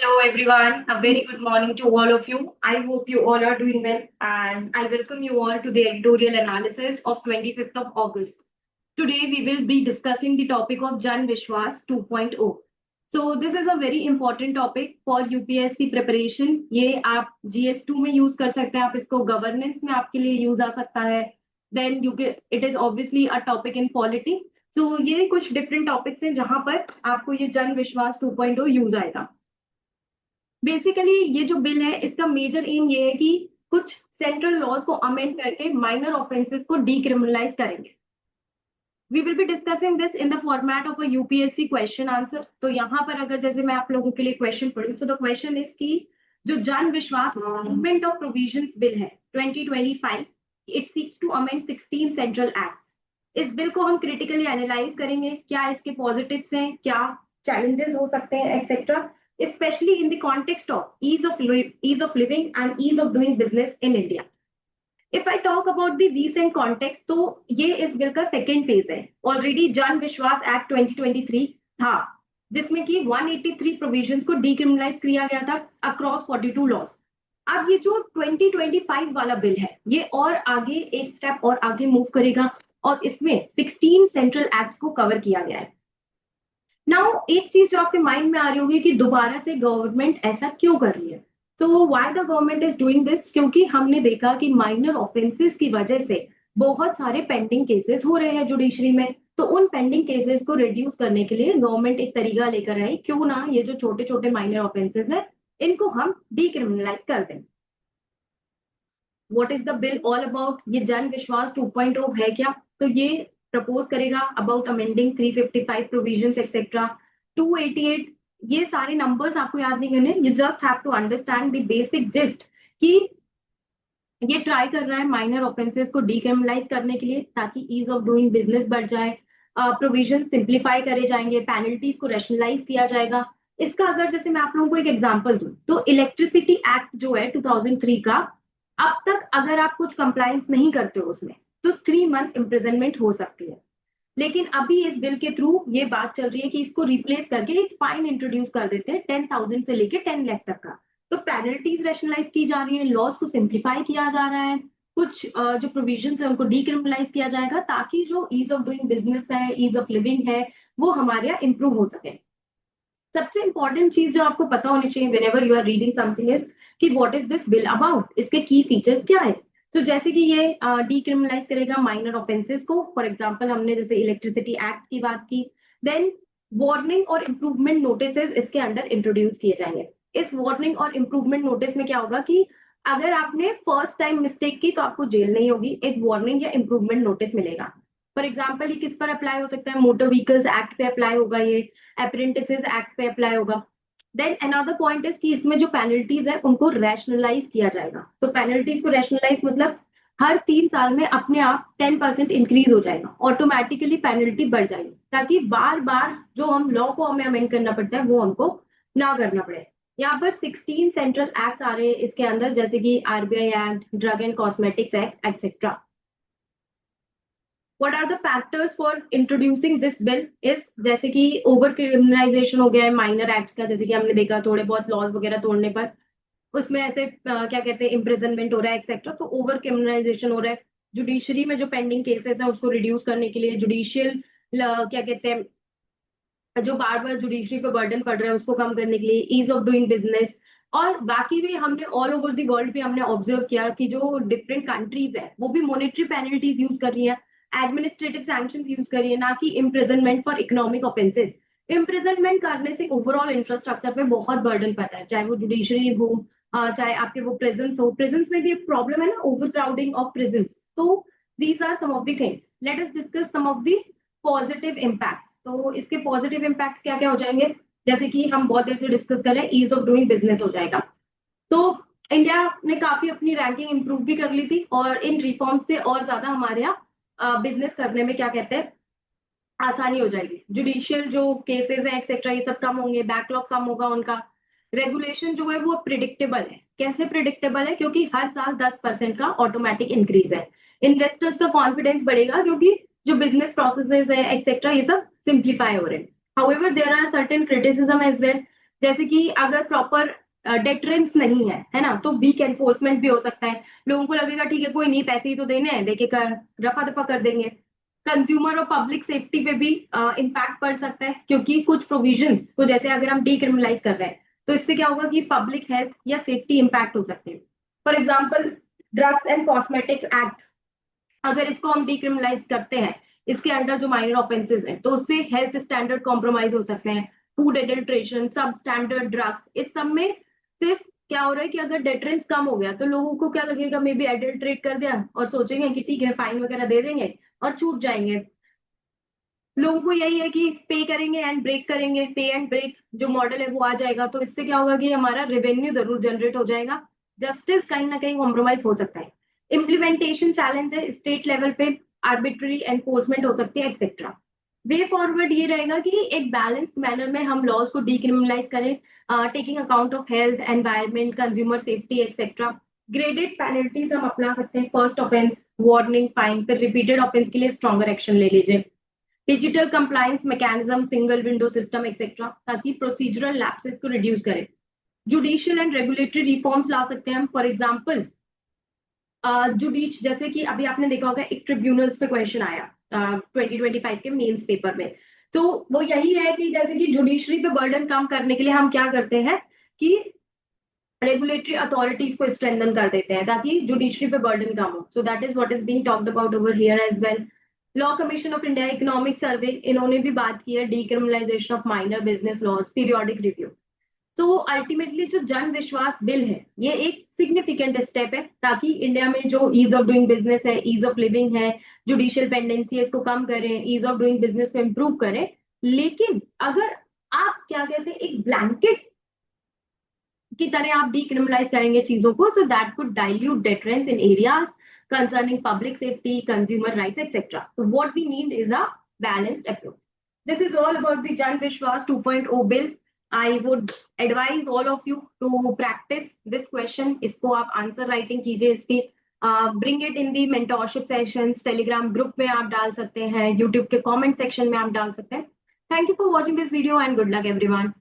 Hello everyone, a very good morning to all of you. I hope you all are doing well and I welcome you all to the editorial analysis of 25th of August. Today we will be discussing the topic of Jan Vishwas 2.0. So this is a very important topic for UPSC preparation. ये आप GS2 में use कर सकते हैं, आप इसको governance में आपके लिए use आ सकता है. Then it is obviously a topic in polity. So ये कुछ different topics हैं जहां पर आपको ये जन विश्वास 2.0 use आएगा. बेसिकली ये जो बिल है इसका मेजर एम ये है कि कुछ सेंट्रल लॉज को अमेंड करके माइनर ऑफेंसेस को डीक्रिमिनलाइज करेंगे. We will be discussing this in the format of a UPSC question answer. तो यहाँ पर अगर जैसे मैं आप लोगों के लिए क्वेश्चन पढ़ूं तो द क्वेश्चन इज की जो जन विश्वास मूवमेंट ऑफ प्रोविजंस बिल है 2025, it seeks to amend 16 central acts. इस बिल को हम क्रिटिकली एनालाइज करेंगे, क्या इसके पॉजिटिव्स हैं, क्या चैलेंजेस हो सकते हैं etcetera, especially in the context of ease of living and ease of doing business in India. If I talk about the recent context, तो ये इस बिल का सेकेंड फेज है. ऑलरेडी जन विश्वास एक्ट 2023 था जिसमें कि 183 प्रोविजंस को डीक्रिमिनलाइज किया गया था अक्रॉस 42 लॉज. अब ये जो 2025 वाला बिल है ये और आगे एक स्टेप और आगे मूव करेगा और इसमें 16 सेंट्रल एक्ट्स को कवर किया गया है. नाउ एक चीज जो आपके माइंड में आ रही होगी कि दोबारा से गवर्नमेंट ऐसा क्यों कर रही है. So why the government is doing this, क्योंकि हमने देखा कि माइनर ऑफेंसेस की वजह से बहुत सारे पेंडिंग केसेस हो रहे हैं जुडिशरी में. तो उन पेंडिंग केसेस को रिड्यूस करने के लिए गवर्नमेंट एक तरीका लेकर आई, क्यों ना ये जो छोटे छोटे माइनर ऑफेंसेस है इनको हम डीक्रिमिनलाइज कर दें. What is the bill all about? ये जन विश्वास 2.0 है क्या? तो ये प्रपोज करेगा अबाउट अमेंडिंग 355 प्रोविजंस एक्सेट्रा 288. ये सारे नंबर्स आपको याद नहीं करने, you just have to understand the basic gist कि ये ट्राई कर रहा है माइनर ऑफेंसेस को डीक्रिमिनलाइज करने के लिए ताकि ईज ऑफ डूइंग बिजनेस बढ़ जाए, प्रोविजन सिंप्लीफाई करे जाएंगे, पेनल्टीज को रैशनलाइज किया जाएगा. इसका अगर जैसे मैं आप लोगों को एक एग्जांपल दूं तो इलेक्ट्रिसिटी एक्ट जो है 2003 का, अब तक अगर आप कुछ कंप्लायंस नहीं करते हो उसमें तो 3 मंथ इम्प्रिजनमेंट हो सकती है. लेकिन अभी इस बिल के थ्रू ये बात चल रही है कि इसको रिप्लेस करके एक फाइन इंट्रोड्यूस कर देते हैं 10,000 से लेके 10 लाख तक का. तो पेनल्टीज रैशनलाइज की जा रही है, लॉस को सिंप्लीफाई किया जा रहा है, कुछ जो प्रोविजंस है उनको डीक्रिमिनलाइज किया जाएगा ताकि जो ईज ऑफ डूइंग बिजनेस है, ईज ऑफ लिविंग है, वो हमारे यहाँ इंप्रूव हो सके. सबसे इंपॉर्टेंट चीज जो आपको पता होनी चाहिए whenever you are reading something is कि what is this bill about, इसके की फीचर्स क्या है. तो जैसे कि ये डीक्रिमिनलाइज करेगा माइनर ऑफेंसेस को. फॉर एग्जांपल हमने जैसे इलेक्ट्रिसिटी एक्ट की बात की, देन वार्निंग और इम्प्रूवमेंट नोटिसेस इसके अंडर इंट्रोड्यूस किए जाएंगे. इस वार्निंग और इम्प्रूवमेंट नोटिस में क्या होगा कि अगर आपने फर्स्ट टाइम मिस्टेक की तो आपको जेल नहीं होगी, एक वार्निंग या इम्प्रूवमेंट नोटिस मिलेगा. फॉर एग्जाम्पल ये किस पर अप्लाई हो सकता है? मोटर व्हीकल्स एक्ट पे अप्लाई होगा, ये अप्रेंटिसेस एक्ट पे अप्लाई होगा. देन अनदर पॉइंट इज कि इसमें जो पेनल्टीज है उनको रैशनलाइज किया जाएगा. तो पेनल्टीज को रैशनलाइज मतलब हर 3 साल में अपने आप 10% इंक्रीज हो जाएगा, ऑटोमेटिकली पेनल्टी बढ़ जाएगी ताकि बार बार जो हम लॉ को हमें अमेंड करना पड़ता है वो हमको ना करना पड़े. यहाँ पर 16 सेंट्रल एक्ट्स आ रहे हैं इसके अंदर, जैसे कि RBI act, drug and cosmetics act etcetera. What are the factors for introducing this bill is जैसे कि ओवर क्रिमिनलाइजेशन हो गया है माइनर एक्ट्स का, जैसे कि हमने देखा थोड़े बहुत लॉज वगैरह तोड़ने पर उसमें ऐसे क्या कहते हैं इम्प्रिजनमेंट हो रहा है एक्सेट्रा. तो ओवर क्रिमिनलाइजेशन हो रहा है. जुडिशरी में जो पेंडिंग केसेस है उसको रिड्यूस करने के लिए, जुडिशियल क्या कहते हैं जो बार बार जुडिशरी पे बर्डन पड़ रहा है उसको कम करने के लिए, ईज ऑफ डूइंग बिजनेस. और बाकी भी हमने ऑल ओवर द वर्ल्ड भी हमने ऑब्जर्व किया कि जो डिफरेंट कंट्रीज है वो भी मॉनेटरी पेनल्टीज यूज कर रही है, एडमिनिस्ट्रेटिव सैंक्शंस यूज करिए, ना कि imprisonment for economic offences. Imprisonment करने से ओवरऑल इंफ्रास्ट्रक्चर पे बहुत बर्डन पड़ता है, चाहे वो जुडिशरी हो, चाहे आपके वो प्रिजन्स हो. प्रिजन्स में भी एक प्रॉब्लम है ना, ओवर क्राउडिंग ऑफ प्रिजन्स. तो these are some of the things. Let us discuss some of the positive impacts. तो इसके पॉजिटिव इम्पैक्ट्स क्या क्या हो जाएंगे, जैसे कि हम बहुत देर से डिस्कस कर रहे हैं, ईज ऑफ डूइंग बिजनेस हो जाएगा. तो इंडिया ने काफी अपनी रैंकिंग इंप्रूव भी कर ली थी और इन रिफॉर्म से और ज्यादा हमारे यहाँ बिजनेस करने में क्या कहते हैं आसानी हो जाएगी. जुडिशियल जो केसेस हैं एक्सेट्रा ये सब कम होंगे, बैकलॉग कम होगा उनका. रेगुलेशन जो है वो प्रिडिक्टेबल है. कैसे प्रिडिक्टेबल है? क्योंकि हर साल 10% का ऑटोमेटिक इंक्रीज है. इन्वेस्टर्स का कॉन्फिडेंस बढ़ेगा क्योंकि जो बिजनेस प्रोसेसेस है एक्सेट्रा ये सब सिंप्लीफाई हो रहे हैं. However there are certain criticism as well, जैसे कि अगर प्रॉपर डेटरेंस नहीं है ना, तो वीक एनफोर्समेंट भी हो सकता है। लोगों को लगेगा ठीक है कोई नहीं, पैसे ही तो देने हैं, देके रफा दफा कर देंगे। कंज्यूमर और पब्लिक सेफ्टी पे भी इम्पैक्ट पड़ सकता है, क्योंकि कुछ प्रोविजंस को जैसे अगर हम डीक्रिमिनलाइज कर रहे हैं तो इससे क्या होगा कि पब्लिक हेल्थ या सेफ्टी इम्पैक्ट हो सकते हैं। For example, drugs and cosmetics act, अगर इसको हम डिक्रिमिनलाइज करते हैं, इसके अंडर जो माइनर ऑफेंसेस हैं, तो उससे हेल्थ स्टैंडर्ड कॉम्प्रोमाइज हो सकते हैं। फूड एडल्ट्रेशन, सब स्टैंडर्ड ड्रग्स, इस सब में सिर्फ क्या हो रहा है कि अगर डेटरेंस कम हो गया तो लोगों को क्या लगेगा, मे बी एडल्ट्रेट कर दिया और सोचेंगे कि ठीक है फाइन वगैरह दे देंगे और छूट जाएंगे। लोगों को यही है कि पे करेंगे एंड ब्रेक करेंगे, पे एंड ब्रेक जो मॉडल है वो आ जाएगा, तो इससे क्या होगा कि हमारा रेवेन्यू जरूर जनरेट हो जाएगा, जस्टिस कहीं ना कहीं कॉम्प्रोमाइज हो सकता है। इम्प्लीमेंटेशन चैलेंज है, स्टेट लेवल पे आर्बिट्री एनफोर्समेंट हो सकती है एक्सेट्रा। वे फॉरवर्ड ये रहेगा कि एक बैलेंस्ड मैनर में हम लॉज को डिक्रिमिनलाइज करें, taking account of health, environment, consumer safety etcetera. Graded penalties हम अपना सकते हैं, फर्स्ट ऑफेंस वार्निंग, फाइन, फिर रिपीटेड ऑफेंस के लिए स्ट्रॉन्गर एक्शन ले लीजिए। Digital compliance mechanism, single window system etcetera, ताकि प्रोसीजरल लैप्सेस को रिड्यूस करें। जुडिशियल एंड रेगुलेटरी रिफॉर्म्स ला सकते हैं हम, फॉर एग्जांपल जुडिश, जैसे कि अभी आपने देखा होगा एक ट्रिब्यूनल्स पे क्वेश्चन आया 2025 के मेंस पेपर में, तो वो यही है कि जैसे कि जुडिशरी पे बर्डन कम करने के लिए हम क्या करते हैं कि रेगुलेटरी अथॉरिटीज को स्ट्रेंथन कर देते हैं ताकि जुडिशरी पे बर्डन कम हो। So that is what is being talked about over here as well. Law commission of India economic survey, इन्होंने भी बात की है decriminalisation of minor business laws, periodic review. तो अल्टीमेटली जो जन विश्वास बिल है, ये एक सिग्निफिकेंट स्टेप है ताकि इंडिया में जो ईज ऑफ डूइंग बिजनेस है, ईज ऑफ लिविंग है, जुडिशियल पेंडेंसी है, इसको कम करें, ईज ऑफ डूइंग बिजनेस को इम्प्रूव करें। लेकिन अगर आप क्या कहते हैं एक ब्लैंकेट की तरह आप डीक्रिमिनलाइज करेंगे चीजों को, so that could dilute deterrence in areas concerning public safety, consumer rights, etc. So what we need is a balanced approach. This is all about the Jan Vishwas 2.0 bill. I would advise all of you to practice this question. इसको आप answer writing कीजिए इसकी, bring it in the mentorship sessions, telegram group में आप डाल सकते हैं, youtube के comment section में आप डाल सकते हैं। Thank you for watching this video and good luck everyone.